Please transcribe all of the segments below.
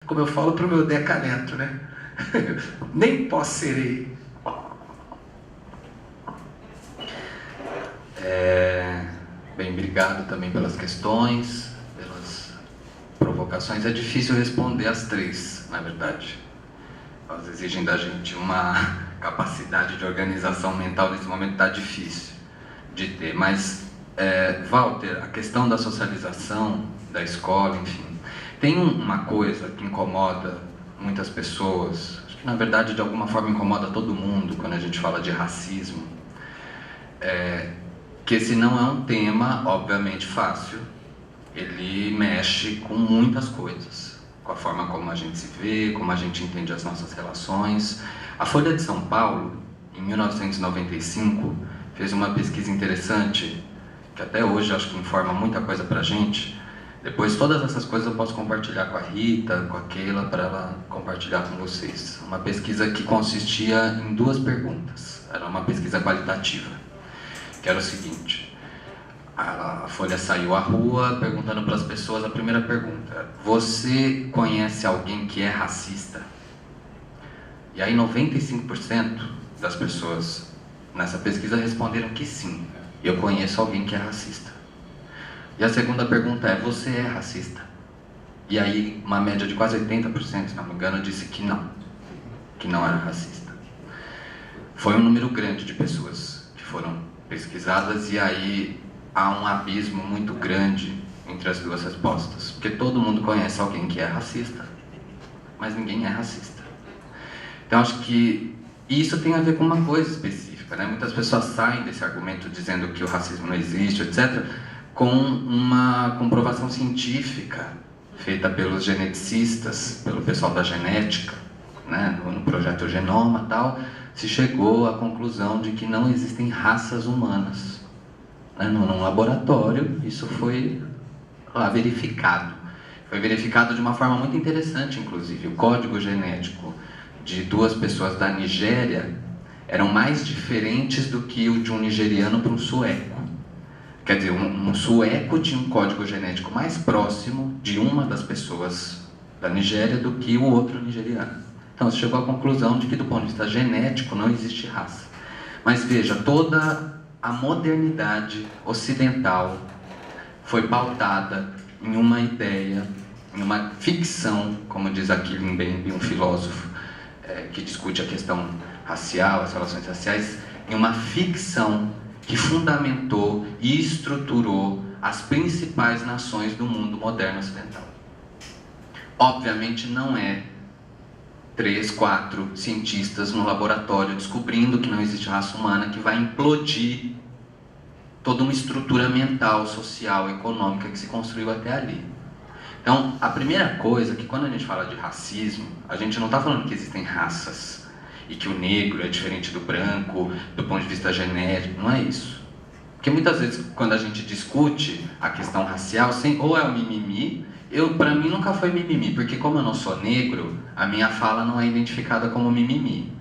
como eu falo para o meu decaneto, né? Nem posso serei. Bem, obrigado também pelas questões, pelas provocações. É difícil responder as três, na verdade. Elas exigem da gente uma capacidade de organização mental, nesse momento está difícil de ter. Mas, Walter, a questão da socialização, da escola, enfim, tem uma coisa que incomoda muitas pessoas, acho que na verdade de alguma forma incomoda todo mundo quando a gente fala de racismo, que esse não é um tema, obviamente, fácil. Ele mexe com muitas coisas, com a forma como a gente se vê, como a gente entende as nossas relações. A Folha de São Paulo, em 1995, fez uma pesquisa interessante, que até hoje acho que informa muita coisa pra gente. Depois todas essas coisas eu posso compartilhar com a Rita, com a Keila, para ela compartilhar com vocês. Uma pesquisa que consistia em 2 perguntas, era uma pesquisa qualitativa, que era o seguinte: a Folha saiu à rua perguntando para as pessoas, a primeira pergunta: você conhece alguém que é racista? E aí 95% das pessoas nessa pesquisa responderam que sim, eu conheço alguém que é racista. E a segunda pergunta é: você é racista? E aí uma média de quase 80%, se não me engano, disse que não era racista. Foi um número grande de pessoas que foram pesquisadas, e aí há um abismo muito grande entre as 2 respostas, porque todo mundo conhece alguém que é racista, mas ninguém é racista. Então acho que isso tem a ver com uma coisa específica, né? Muitas pessoas saem desse argumento dizendo que o racismo não existe, etc., com uma comprovação científica feita pelos geneticistas, pelo pessoal da genética, né? No projeto Genoma e tal, se chegou à conclusão de que não existem raças humanas. Num laboratório, isso foi lá verificado. Foi verificado de uma forma muito interessante, inclusive. O código genético de 2 pessoas da Nigéria eram mais diferentes do que o de um nigeriano para um sueco. Quer dizer, um sueco tinha um código genético mais próximo de uma das pessoas da Nigéria do que o outro nigeriano. Então, se chegou à conclusão de que, do ponto de vista genético, não existe raça. Mas veja, toda a modernidade ocidental foi pautada em uma ideia, em uma ficção, como diz Achille Mbembe, um filósofo que discute a questão racial, as relações raciais, em uma ficção que fundamentou e estruturou as principais nações do mundo moderno ocidental. Obviamente não é 3, 4 cientistas no laboratório descobrindo que não existe raça humana que vai implodir toda uma estrutura mental, social, econômica que se construiu até ali. Então, a primeira coisa é que quando a gente fala de racismo, a gente não está falando que existem raças e que o negro é diferente do branco, do ponto de vista genético, não é isso. Porque muitas vezes, quando a gente discute a questão racial, ou é o mimimi, para mim nunca foi mimimi, porque como eu não sou negro, a minha fala não é identificada como mimimi.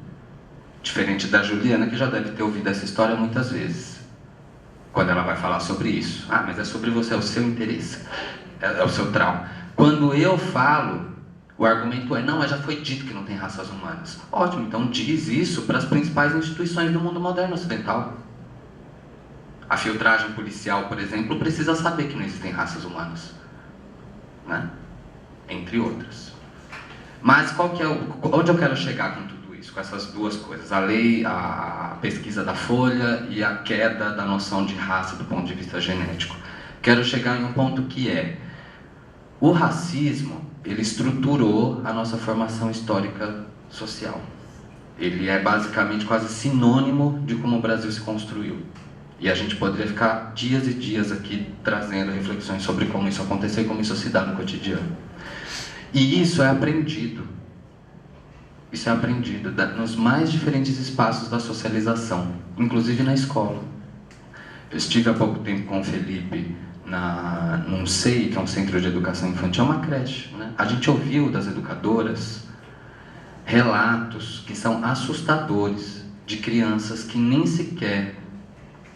Diferente da Juliana, que já deve ter ouvido essa história muitas vezes, quando ela vai falar sobre isso. Ah, mas é sobre você, é o seu interesse, é o seu trauma. Quando eu falo, o argumento é: não, mas já foi dito que não tem raças humanas. Ótimo, então diz isso para as principais instituições do mundo moderno ocidental. A filtragem policial, por exemplo, precisa saber que não existem raças humanas, né? Entre outras. Mas onde eu quero chegar com tudo isso, com essas 2 coisas? A lei, a pesquisa da Folha e a queda da noção de raça do ponto de vista genético. Quero chegar em um ponto que é: o racismo, ele estruturou a nossa formação histórica social. Ele é basicamente quase sinônimo de como o Brasil se construiu. E a gente poderia ficar dias e dias aqui trazendo reflexões sobre como isso aconteceu e como isso se dá no cotidiano. E isso é aprendido. Isso é aprendido nos mais diferentes espaços da socialização, inclusive na escola. Eu estive há pouco tempo com o Felipe num SEI, que é um centro de educação infantil, uma creche, né? A gente ouviu das educadoras relatos que são assustadores de crianças que nem sequer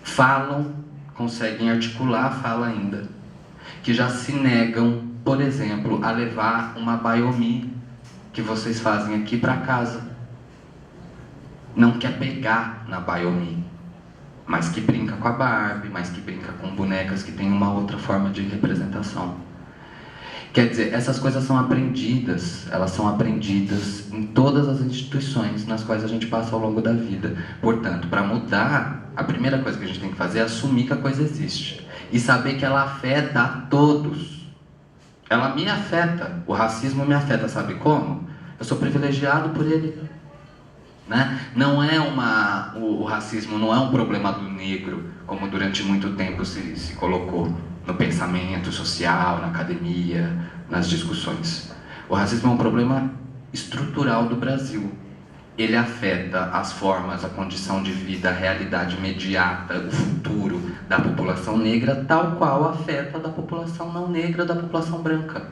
falam, conseguem articular a fala ainda, que já se negam, por exemplo, a levar uma Biomi que vocês fazem aqui para casa. Não quer pegar na Biomi, mas que brinca com a Barbie, mas que brinca com bonecas que tem uma outra forma de representação. Quer dizer, essas coisas são aprendidas, elas são aprendidas em todas as instituições nas quais a gente passa ao longo da vida. Portanto, para mudar, a primeira coisa que a gente tem que fazer é assumir que a coisa existe e saber que ela afeta a todos. Ela me afeta, o racismo me afeta, sabe como? Eu sou privilegiado por ele. Né? Não é o racismo não é um problema do negro, como durante muito tempo se colocou no pensamento social, na academia, nas discussões. O racismo é um problema estrutural do Brasil. Ele afeta as formas, a condição de vida, a realidade imediata, o futuro da população negra, tal qual afeta a da população não negra, da população branca,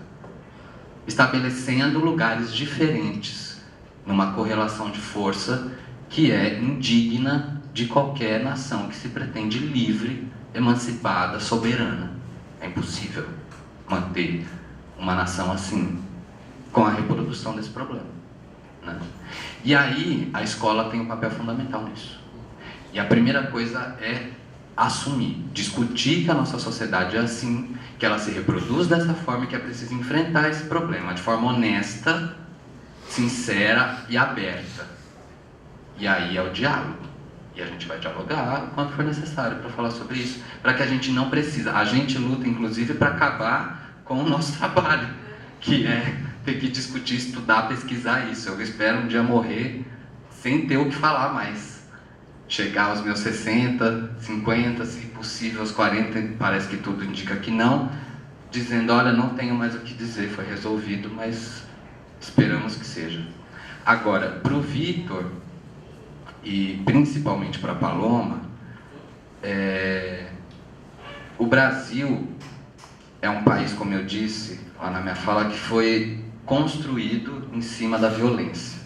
estabelecendo lugares diferentes numa correlação de força que é indigna de qualquer nação que se pretende livre, emancipada, soberana. É impossível manter uma nação assim, com a reprodução desse problema, né? E aí, a escola tem um papel fundamental nisso. E a primeira coisa é assumir, discutir que a nossa sociedade é assim, que ela se reproduz dessa forma e que é preciso enfrentar esse problema de forma honesta, sincera e aberta. E aí é o diálogo. E a gente vai dialogar o quanto for necessário para falar sobre isso, para que a gente não precisa. A gente luta, inclusive, para acabar com o nosso trabalho, que é ter que discutir, estudar, pesquisar isso. Eu espero um dia morrer sem ter o que falar mais. Chegar aos meus 60, 50, se possível aos 40, parece que tudo indica que não, dizendo, olha, não tenho mais o que dizer, foi resolvido, mas esperamos que seja. Agora, para o Vitor, e principalmente para a Paloma, o Brasil é um país, como eu disse lá na minha fala, que foi construído em cima da violência.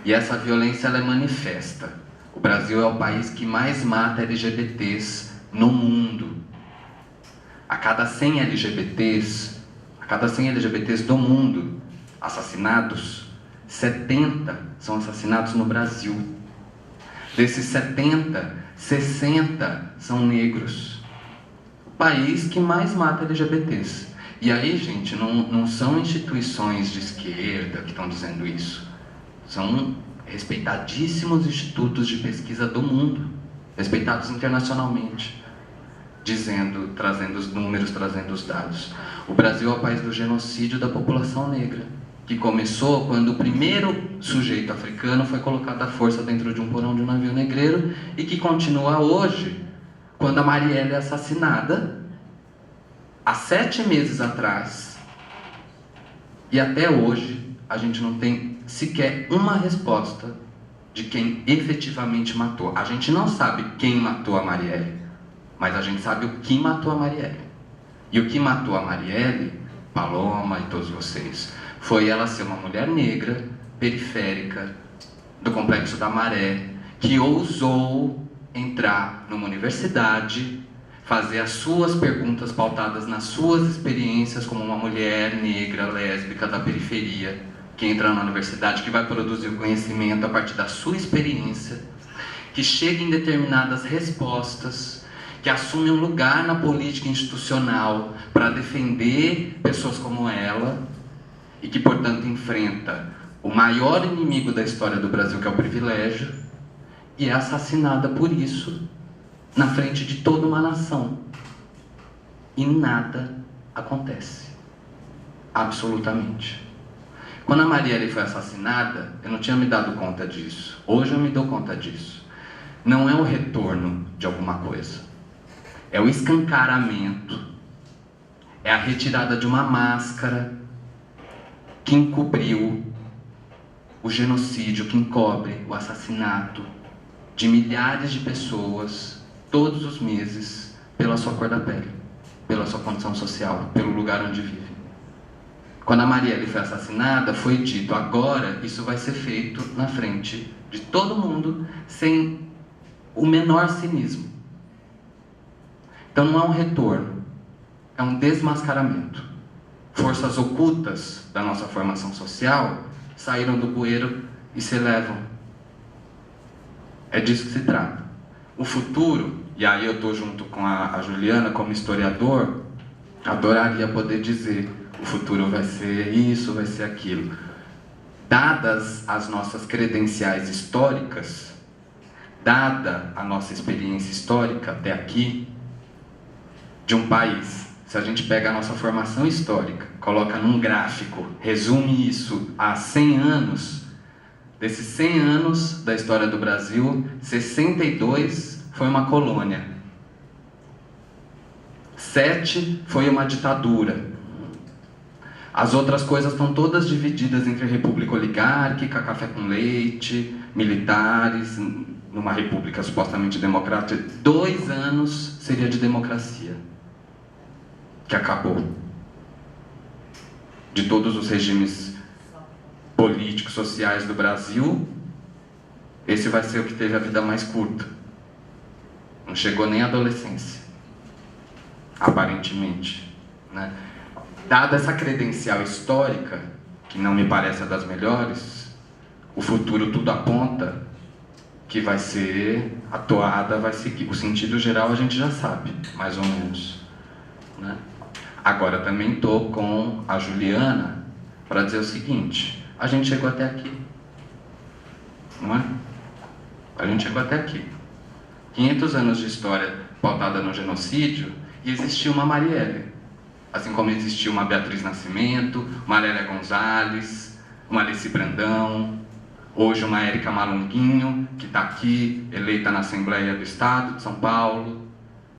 E essa violência ela é manifesta. O Brasil é o país que mais mata LGBTs no mundo. A cada 100 LGBTs do mundo assassinados, 70 são assassinados no Brasil. Desses 70, 60 são negros. O país que mais mata LGBTs. E aí, gente, não são instituições de esquerda que estão dizendo isso. São respeitadíssimos institutos de pesquisa do mundo, respeitados internacionalmente, trazendo os números, trazendo os dados. O Brasil é o país do genocídio da população negra, que começou quando o primeiro sujeito africano foi colocado à força dentro de um porão de um navio negreiro e que continua hoje, quando a Marielle é assassinada, há 7 meses atrás, e até hoje a gente não tem sequer uma resposta de quem efetivamente matou. A gente não sabe quem matou a Marielle, mas a gente sabe o que matou a Marielle. E o que matou a Marielle, Paloma e todos vocês, foi ela ser uma mulher negra, periférica, do Complexo da Maré, que ousou entrar numa universidade, fazer as suas perguntas pautadas nas suas experiências como uma mulher negra, lésbica da periferia, que entra na universidade, que vai produzir o conhecimento a partir da sua experiência, que chega em determinadas respostas, que assume um lugar na política institucional para defender pessoas como ela, e que, portanto, enfrenta o maior inimigo da história do Brasil, que é o privilégio, e é assassinada por isso, na frente de toda uma nação. E nada acontece. Absolutamente. Quando a Marielle foi assassinada, eu não tinha me dado conta disso. Hoje eu me dou conta disso. Não é o retorno de alguma coisa. É o escancaramento. É a retirada de uma máscara que encobriu o genocídio, que encobre o assassinato de milhares de pessoas todos os meses pela sua cor da pele, pela sua condição social, pelo lugar onde vive. Quando a Marielle foi assassinada, foi dito, agora isso vai ser feito na frente de todo mundo, sem o menor cinismo. Então não é um retorno, é um desmascaramento. Forças ocultas da nossa formação social saíram do bueiro e se elevam. É disso que se trata. O futuro, e aí eu estou junto com a Juliana como historiador, adoraria poder dizer: o futuro vai ser isso, vai ser aquilo. Dadas as nossas credenciais históricas, dada a nossa experiência histórica até aqui, de um país, se a gente pega a nossa formação histórica, coloca num gráfico, resume isso a 100 anos, desses 100 anos da história do Brasil, 62 foi uma colônia, 7 foi uma ditadura. As outras coisas estão todas divididas entre república oligárquica, café com leite, militares, numa república supostamente democrática. 2 anos seria de democracia, que acabou. De todos os regimes políticos, sociais do Brasil, esse vai ser o que teve a vida mais curta. Não chegou nem à adolescência, aparentemente, né? Dada essa credencial histórica, que não me parece a das melhores, o futuro tudo aponta que vai ser, a toada vai seguir. O sentido geral a gente já sabe, mais ou menos, né? Agora também estou com a Juliana para dizer o seguinte: a gente chegou até aqui, não é? A gente chegou até aqui. 500 anos de história pautada no genocídio, e existiu uma Marielle. Assim como existiu uma Beatriz Nascimento, uma Lélia Gonzalez, uma Alice Brandão, hoje uma Érica Malunguinho, que está aqui, eleita na Assembleia do Estado de São Paulo.